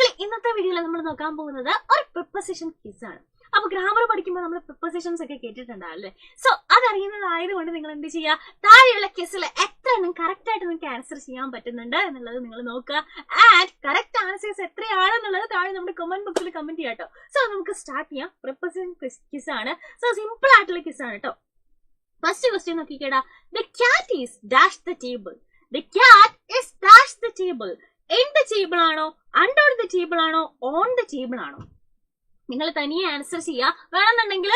മക്കളെ, ഇന്നത്തെ വീഡിയോയിൽ നമ്മൾ നോക്കാൻ പോകുന്നത് ഒരു പ്രിപ്പോസിഷൻ ക്വിസ് ആണ്. അപ്പൊ ഗ്രാമർ പഠിക്കുമ്പോൾ നമ്മൾ പ്രിപ്പോസിഷൻസ് ഒക്കെ കേട്ടിട്ടുണ്ടാവില്ലേ? സോ അതറിയുന്നതായതുകൊണ്ട് നിങ്ങൾ എന്ത് ചെയ്യുക, താഴെയുള്ള ക്വിസിൽ എത്ര എണ്ണം കറക്റ്റ് ആയിട്ട് നിങ്ങൾക്ക് ആൻസർ ചെയ്യാൻ പറ്റുന്നുണ്ട് എന്നുള്ളത് നിങ്ങൾ നോക്കുക. ആൻഡ് കറക്റ്റ് ആൻസേഴ്സ് എത്രയാണെന്നുള്ളത് താഴെ നമ്മുടെ കമന്റ് ബോക്സിൽ കമന്റ് ചെയ്യാം കേട്ടോ. സോ നമുക്ക് സ്റ്റാർട്ട് ചെയ്യാം. പ്രിപ്പോസിഷൻ ക്വിസ് ആണ്. സോ സിമ്പിൾ ആയിട്ടുള്ള ക്വിസ് ആണ് കേട്ടോ. ഫസ്റ്റ് ക്വസ്റ്റ്യൻ നോക്കിക്കേടാ. The cat is dash the table. The cat is dash the table. In the table ആണോ, അണ്ടർ ദ ടേബിൾ ആണോ, ഓൺ ദ ടേബിൾ ആണോ? നിങ്ങൾ തനിയെ ആൻസർ ചെയ്യുക. വേണമെന്നുണ്ടെങ്കിൽ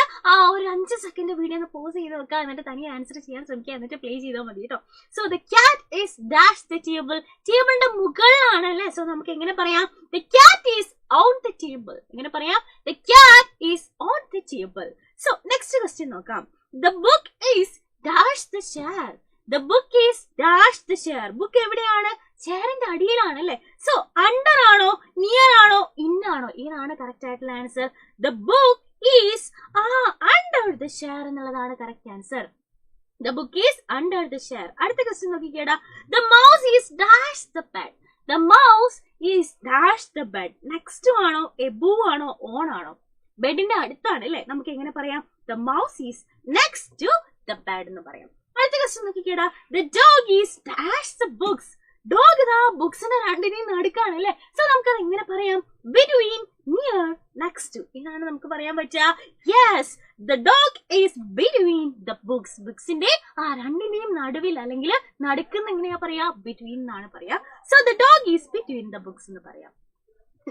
ഒരു 5 സെക്കൻഡ് വീഡിയോ ഒന്ന് പോസ് ചെയ്ത് വെക്കുക, എന്നിട്ട് തനിയെ ആൻസർ ചെയ്യാൻ ശ്രമിക്കുക, എന്നിട്ട് പ്ലേ ചെയ്താൽ മതി കേട്ടോ. So the cat is dash the table. ടേബിളിന്റെ മുകളിലാണ് അല്ലേ. സോ നമുക്ക് എങ്ങനെ പറയാം? The cat is on the table. എങ്ങനെ പറയാം? The cat is on the table. So next question നോക്കാം. The book is dash the chair. The book is dash the chair. Book എവിടെയാണ്? ചെയറിന്റെ അടിയിലാണ് അല്ലെ. സോ അണ്ടർ ആണോ, നിയർ ആണോ, ഇന്നാണോ? ഇതാണ് കറക്റ്റ് ആയിട്ടുള്ള answer. The book is under the chair എന്നുള്ളതാണ് correct answer. The book is under the chair. അടുത്ത ക്വസ്റ്റ്യൻ നോക്കിക്കേടാ. The mouse is dash the bed. The mouse is dash the bed. Next ആണോ, above ആണോ, on ആണോ? ബെഡിന്റെ അടുത്താണ് അല്ലെ. നമുക്ക് എങ്ങനെ പറയാം? The mouse is next to the bed എന്ന് പറയാം. അടുത്ത ക്വസ്റ്റ്യൻ നോക്കിക്കേടാ. The dog is dash the books. Dog ഇതാ ബുക്സിന്റെ രണ്ടിനെയും നടുക്കാണ് അല്ലെ. സോ നമുക്കത് എങ്ങനെ പറയാം? Between, near, next to. ഇതാണ് നമുക്ക് പറയാൻ പറ്റുക. Yes, the dog is between the books. ബുക്സിന്റെ രണ്ടിനെയും നടുവിൽ അല്ലെങ്കിൽ നടുക്കുന്ന എങ്ങനെയാ പറയാ? ബിറ്റ്വീൻ എന്നാണ് പറയാ. So the dog is between the books എന്ന് പറയാം.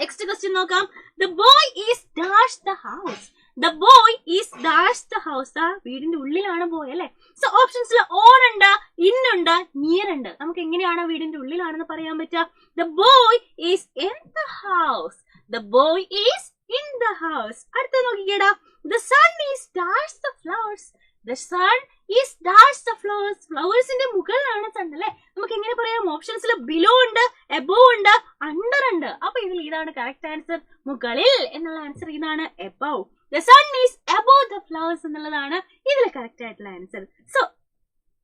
നെക്സ്റ്റ് ക്വസ്റ്റ്യൻ നോക്കാം. The boy is dash the house. The boy is dash the house. വീടിന്റെ ഉള്ളിലാണ് ബോയ് അല്ലെ. സോ ഓപ്ഷൻസിൽ ഓൺ ഉണ്ട്, ഇന്നുണ്ട്, നിയർ ഉണ്ട്. നമുക്ക് എങ്ങനെയാണ് വീടിന്റെ ഉള്ളിലാണെന്ന് പറയാൻ പറ്റുക? The boy is in the house. The boy is in the house. അടുത്ത നോക്കിക്കേടാ. The sun is dash the flowers. The sun is dash the flowers. ഫ്ലവേഴ്സിന്റെ മുകളിലാണ് സൺ അല്ലെ. നമുക്ക് എങ്ങനെ പറയാം? ഓപ്ഷൻസിൽ ബിലോ ഉണ്ട്, എബോവ് ഉണ്ട്, അണ്ടർ ഉണ്ട്. അപ്പൊ ഇതിൽ ഇതാണ് കറക്റ്റ് ആൻസർ. മുകളിൽ എന്നുള്ള ആൻസർ ഇതാണ്, above. The sun is above the flowers എന്നുള്ളതാണ് ഇതിൽ കറക്റ്റ് ആയിട്ടുള്ള ആൻസർ. സോ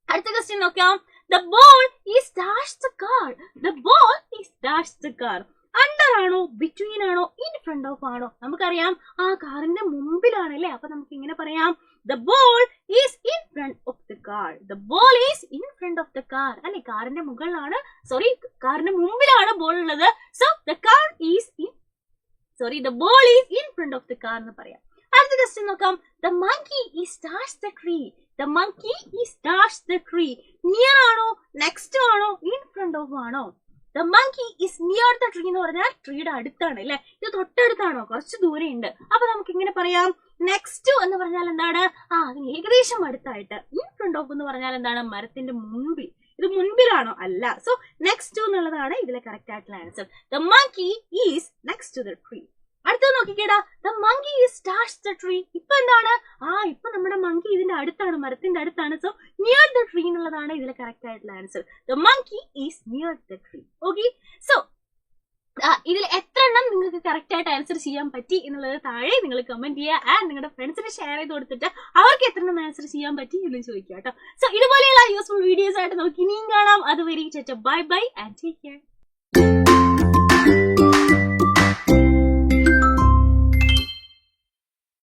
അടുത്ത ക്വസ്റ്റ്യൻ നോക്കാം. The ball is dash the car. The ball is dash the car. Under ആണോ, ബിറ്റ്വീൻ ആണോ, ഇൻ ഫ്രണ്ട് ഓഫ് ആണോ? നമുക്കറിയാം കാറിന്റെ മുമ്പിലാണ് അല്ലെ. അപ്പൊ നമുക്ക് ഇങ്ങനെ പറയാം? The ball is in front of the car. The ball is in front of the car അല്ലെ. കാറിന്റെ മുകളിലാണ്, കാറിന്റെ മുമ്പിലാണ് ബോൾ ഉള്ളത്. So the car is in the ball is in front of the car എന്ന് പറയാം. അടുത്ത ക്വസ്റ്റ്യൻ നോക്കാം. The monkey is dash the tree. The monkey is dash the tree. Near ആണോ, നെക്സ്റ്റ് ആണോ, ഇൻ ഫ്രണ്ട് ഓഫ് ആണോ? The monkey is near the tree എന്ന് പറഞ്ഞാൽ ട്രീയുടെ അടുത്താണ് അല്ലെ. ഇത് തൊട്ടടുത്താണോ, കുറച്ച് ദൂരെ ഉണ്ട്. അപ്പൊ നമുക്ക് ഇങ്ങനെ പറയാം? നെക്സ്റ്റ് എന്ന് പറഞ്ഞാൽ എന്താണ്? അതിന് ഏകദേശം അടുത്തായിട്ട്. ഇൻ ഫ്രണ്ട് ഓഫ് എന്ന് പറഞ്ഞാൽ എന്താണ്? മരത്തിന്റെ മുമ്പിൽ. ഇത് മുൻപിലാണോ? അല്ല. സോ നെക്സ്റ്റ് എന്നുള്ളതാണ് ഇതിലെ കറക്റ്റ് ആയിട്ടുള്ള answer. The monkey is next to the tree. അടുത്തത് നോക്കിക്കേടാ. The monkey is dash the tree. ഇപ്പൊ എന്താണ്? ഇപ്പൊ നമ്മുടെ മങ്കി ഇതിന്റെ അടുത്താണ്, മരത്തിന്റെ അടുത്താണ്. സോ നിയർ ദ ട്രീ എന്നുള്ളതാണ് ഇതിലെ കറക്റ്റ് ആയിട്ടുള്ള answer. The monkey is near the tree. Okay. So ഇതിൽ എത്ര എണ്ണം നിങ്ങൾക്ക് കറക്റ്റ് ആയിട്ട് ആൻസർ ചെയ്യാൻ പറ്റി എന്നുള്ളത് താഴെ നിങ്ങൾ കമന്റ് ചെയ്യുക. ആൻഡ് നിങ്ങളുടെ ഫ്രണ്ട്സിന് ഷെയർ ചെയ്ത് കൊടുത്തിട്ട് അവർക്ക് എത്ര എണ്ണം ആൻസർ ചെയ്യാൻ പറ്റി എന്ന് ചോദിക്കുക കേട്ടോ. സോ ഇതുപോലെയുള്ള യൂസ്ഫുൾ വീഡിയോസ് ആയിട്ട് നമുക്ക് ഇനിയും കാണാം. അതുവരെ bye bye and take care.